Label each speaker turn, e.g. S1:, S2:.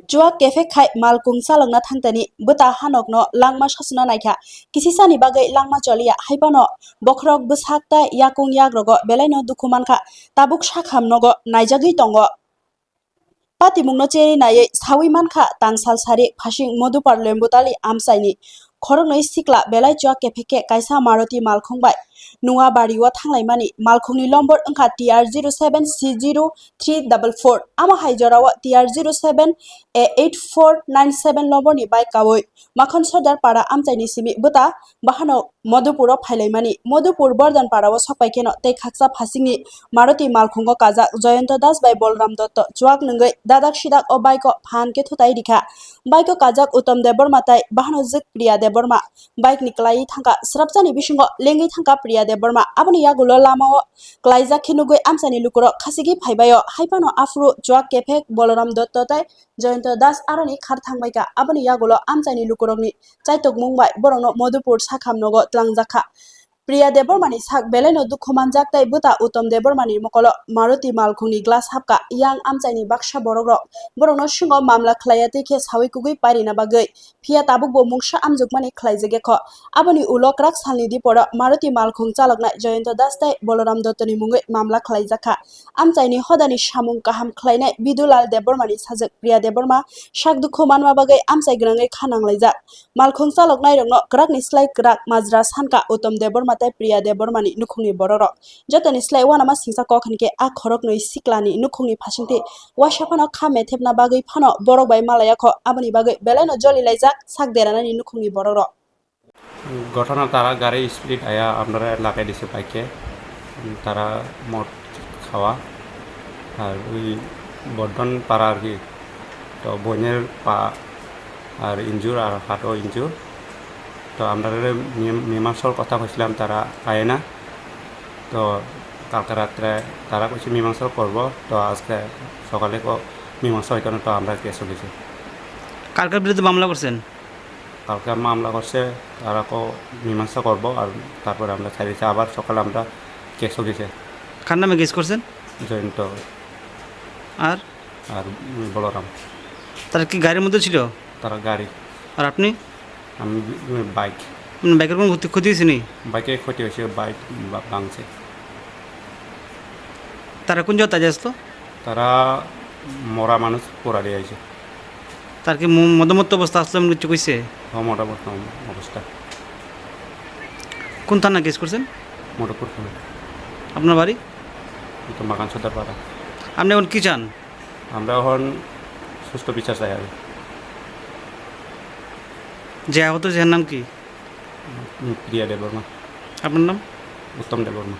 S1: Chuwak Kephekhe Malkhung Chalokgna thangtani Bwta Hanokno langma sasuna naikha kisisani bagai langma choliya haibano bokrok bwsakta yakung yagrogo belaino dukhu mankha tabuk sakhamnogo naijagui tongo. Patimungno cheri naiye sawi mankha tangsal sari phasing modupar lembutali amsaini khorognoi sikla belai Chuwak Kephekhe kaisa Maruti Malkhung bai nuwa bariwo thanglaimani Malkhungni lombor wngkha TR07C0344 ama haijorao TR07A8497 lomborni bike kawoi makhon sodar para amchaini simi Bwta Bahanok Madhupuro phailaimani Madhupur Bordhan parao sokpaikeno tei khaksa phasingni Maruti Malkhungo kajak Joyonto Das bai Bolram Dotto Chuwak nungoi dadak sidak o bike o phan ke Thutaiui rikha bike o kajak Uttom Deborma tai Bahanok jik Priya Deborma bike ni klai thangka srapjani bisingo lengui thangka Priya Deborma aboni yagulo lamao klaijak khinugui amchani lukuro khasigi phaibayo haibano afro Chuwak Kephekhe Bolram Dotto tai Joyonto Das aroni khar thangbaika aboni yagulo amchani lukurokni chaitokmung bai borokno Madhupur sakhamnogo tlangjaka Priya Debormani sak belaino dukhu manjak tai Bwta Uttom Debormani mokolo Maruti Malkhungni glass hapka yang amchaini baksa borokno singo mamla khlaiya teikhe sawi kugui parina bagui phiya tabukbo mungsa amjukmani khlaijagekho aboni ulo krak salni diporo Maruti Malkhung chaloknai Joyonto Das tai Bolram Dottoni mungui mamla khlaijakha amchaini hodani samung kaham khlainai Bidulal Debormani sajak Priya Deborma sak dukhu manma bagui amchai grangai khananglaijak Malkhung chaloknai rokno krakni slai krak majra sanka Uttom Deborma tai Priya Debormani nukhungni borok jotoni slai wanama singsa kokhanke a khorognoi siklani nukhungni phasingti washaphano khame thepna bagui phano borok bai malayakho aboni bagui belaino joli laijak sak deranani nukhungni borok
S2: ঘটনা তারা গাড়ি speed আয়া আপনারা লাগাই দিছে বাইকে তারা মদ খাওয়া আর ওই বর্ধন পাড়া আর কি তো বোনের পা আর ইনজুর আর হাতও ইনজুর তো আমরা মীমাংসার কথা কইছিলাম তারা আয় না তো কালকে রাত্রে তারা কইছে মীমাংসা করব তো আজকে সকালে মীমাংসা হইতো না তো আমরা কেসও গেছি
S3: কালকের বিরুদ্ধে মামলা করছেন
S2: কালকে মামলা করছে তারা মীমাংসা করবো আর তারপরে আমরা ছাড়িয়েছি আবার সকালে আমরা কেসও গেছে
S3: কার নামে কেস করছেন
S2: জয়ন্ত
S3: আর
S2: আর বলরাম
S3: তারা কি গাড়ির মধ্যে ছিল
S2: তারা গাড়ি
S3: আর আপনি
S2: আমি বাইক
S3: বাইকের কোনো ক্ষতি হয়েছে নি
S2: বাইকে ক্ষতি হয়েছে বাইক ভাঙছে
S3: তারা কোন জায়গায় আসতো
S2: তারা মরা মানুষ পোড়া দিয়ে আছে
S3: তার কি মদমত্ত অবস্থা আসলাম কিছু কইছে
S2: মোটামুটি অবস্থা
S3: কোন থানা কেস করছেন
S2: মোটাপুর থানা
S3: আপনার বাড়ি
S2: তো মাকান সর্দার পাড়া
S3: আপনি এখন কী চান
S2: আমরা এখন সুস্থ বিচার চাই আর
S3: যে আহত যে নাম কি
S2: প্রিয়া দেববর্মা
S3: আপনার নাম
S2: উত্তম দেববর্মা